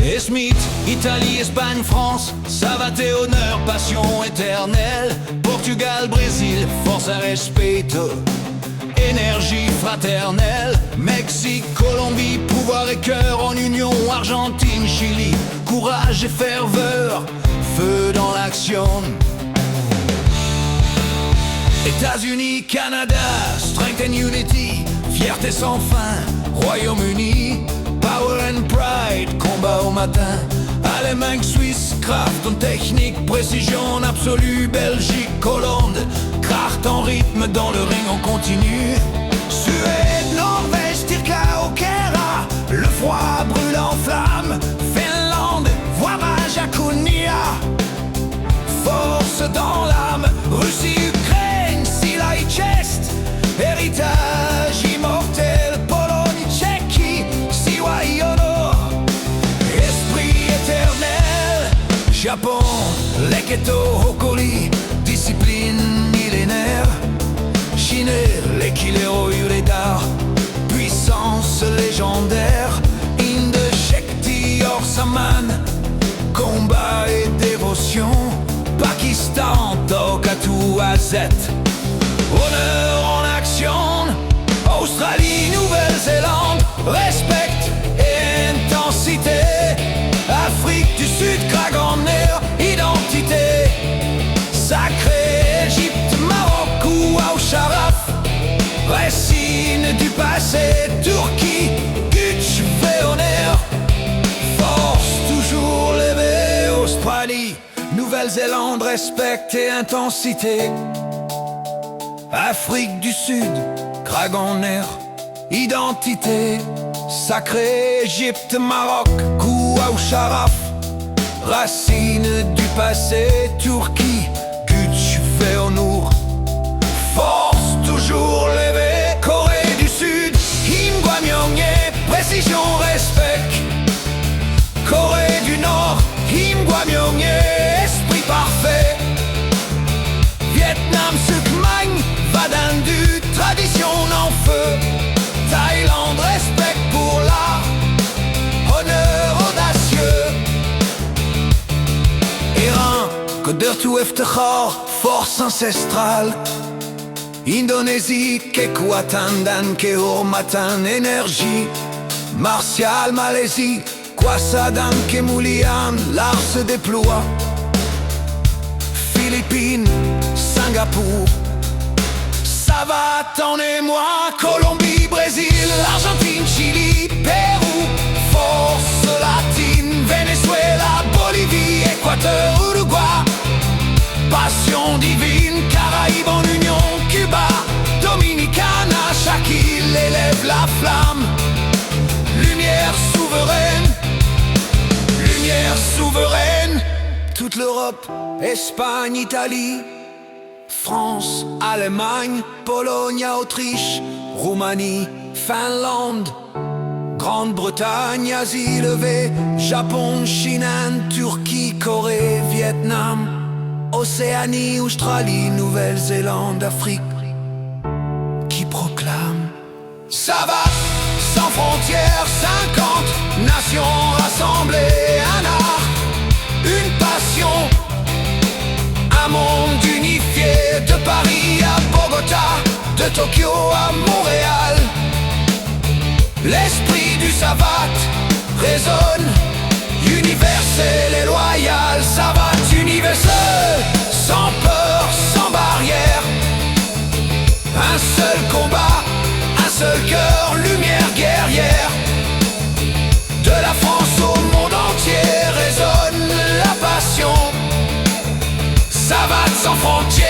Et Smith, Italie, Espagne, France, savate et honneur, passion éternelle. Portugal, Brésil, forza respeto, énergie fraternelle. Mexique, Colombie, pouvoir et cœur en union. Argentine, Chili, courage et ferveur, feu dans l'action. États-Unis, Canada, strength and unity, fierté sans fin. Royaume-Uni, power and pride, combat au matin. Allemagne, Suisse, craft en technique, précision absolue. Belgique, Hollande, craft en rythme, dans le ring on continue. Suède, Norvège, Tirka, Okera, le froid brûle en flamme. Finlande, voirage à Kunia, force dans l'âme. Russie, Ukraine, Silla et Chest, héritage immortel. Pologne, Tchéquie, Siwa et honor, esprit éternel. Japon, Leketo, Hokori, discipline millénaire. Chine, l'Ekilero, Uredar, puissance légendaire. Inde, Shakti, Orsaman, combat et dévotion. Pakistan, Tokatu, Azet, honneur en action. Australie, Nouvelle-Zélande, respect et intensité. Afrique du Sud, Kragoner, identité. Sacré, Égypte, Maroc ou Sharaf, racine du passé. Turquie, Güç ve honneur, force toujours levée. Australie, Nouvelle-Zélande, respect et intensité. Afrique du Sud, Kragoner, identité. Sacré, Égypte, Maroc, Koua Sharaf, racine du passé. Turquie, Güç ve honneur, force toujours levée. Corée du Sud, Kim Gwamyongye, précision, respect. Corée du Nord, Kim Gwamyongye, esprit parfait. Vietnam, Suk Mang, Vadandu, tradition en feu. Thaïlande, respect pour l'art, honneur audacieux. Iran, Qudurtu Iftikhar, force ancestrale. Indonésie, Kekuatan dan Kehormatan, énergie martiale. Malaisie, Kwasa dan Kemulian, l'art se déploie. Philippines, Singapour, savate en émoi. Colombie, Brésil, Argentine, Chili, Pérou, force latine. Venezuela, Bolivie, Équateur, Uruguay, passion divine. Caraïbes en union, Cuba, Dominicana, chaque île élève la flamme. Lumière souveraine, lumière souveraine. Toute l'Europe, Espagne, Italie, France, Allemagne, Pologne, Autriche, Roumanie, Finlande, Grande-Bretagne, Asie levée, Japon, Chine, Inde, Turquie, Corée, Vietnam, Océanie, Australie, Nouvelle-Zélande, Afrique, qui proclame savate sans frontières. 50 nations rassemblées, un art, une passion, un monde unifié. De Paris à Bogota, de Tokyo à Montréal, l'esprit du savate résonne, universel et loyal. Savate universel, sans peur, sans barrière. Un seul combat, un seul cœur, lumière guerrière. De la France au monde entier résonne la passion. Savate sans frontières.